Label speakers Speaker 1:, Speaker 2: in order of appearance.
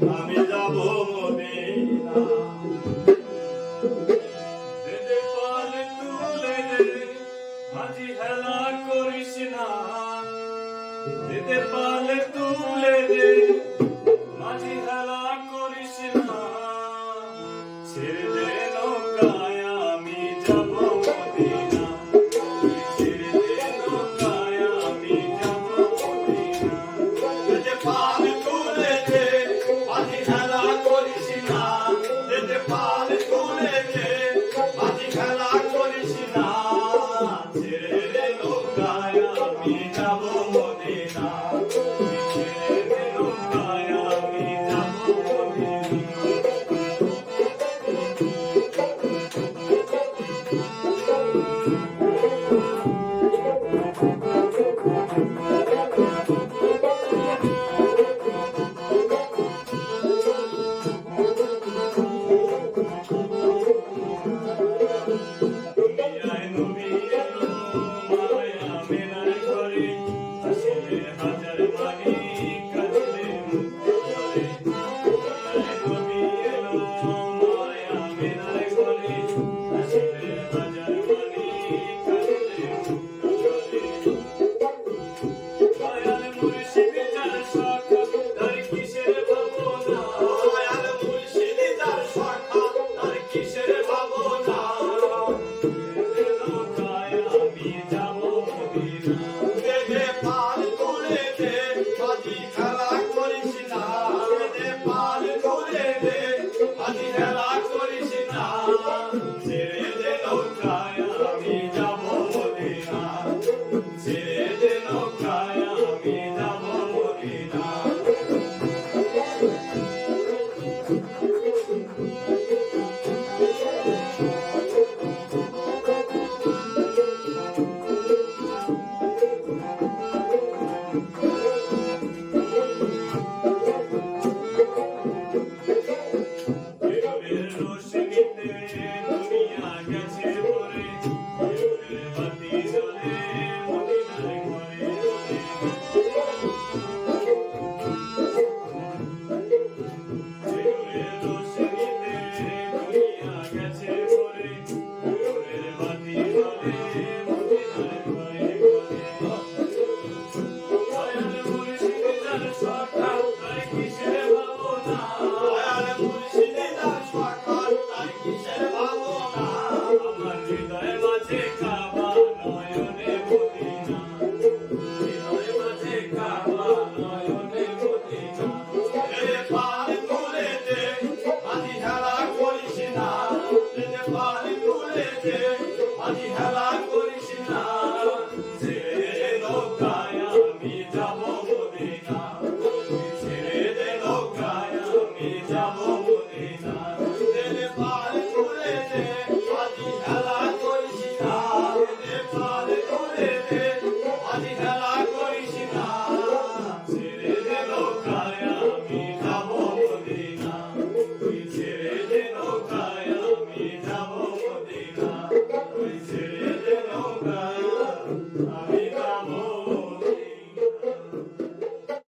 Speaker 1: আমি যাব মদিনা। দে পাল তুলে দে, মাঝি হেলা করিস না। দে পাল তুলে দে, মাঝি হেলা করিস না। ছেড়ে দে নৌকায় আমি যাব মদিনা। ছেড়ে দে নৌকায় আমি যাব মদিনা। দে পাল তুলে দে, মাঝি হেলা করিস না। দে পাল তুলে দে, মাঝি হেলা করিস না। ছেড়ে দে নৌকায় আমি যাব মদিনা। ছেড়ে দে নৌকায় আমি যাব মদিনা। দুনিয়ায় নবী এলো, মায়া মেনার ঘরে। হাসিলে হাজার মানি, কাঁদিলে মুক্তি ঝরে।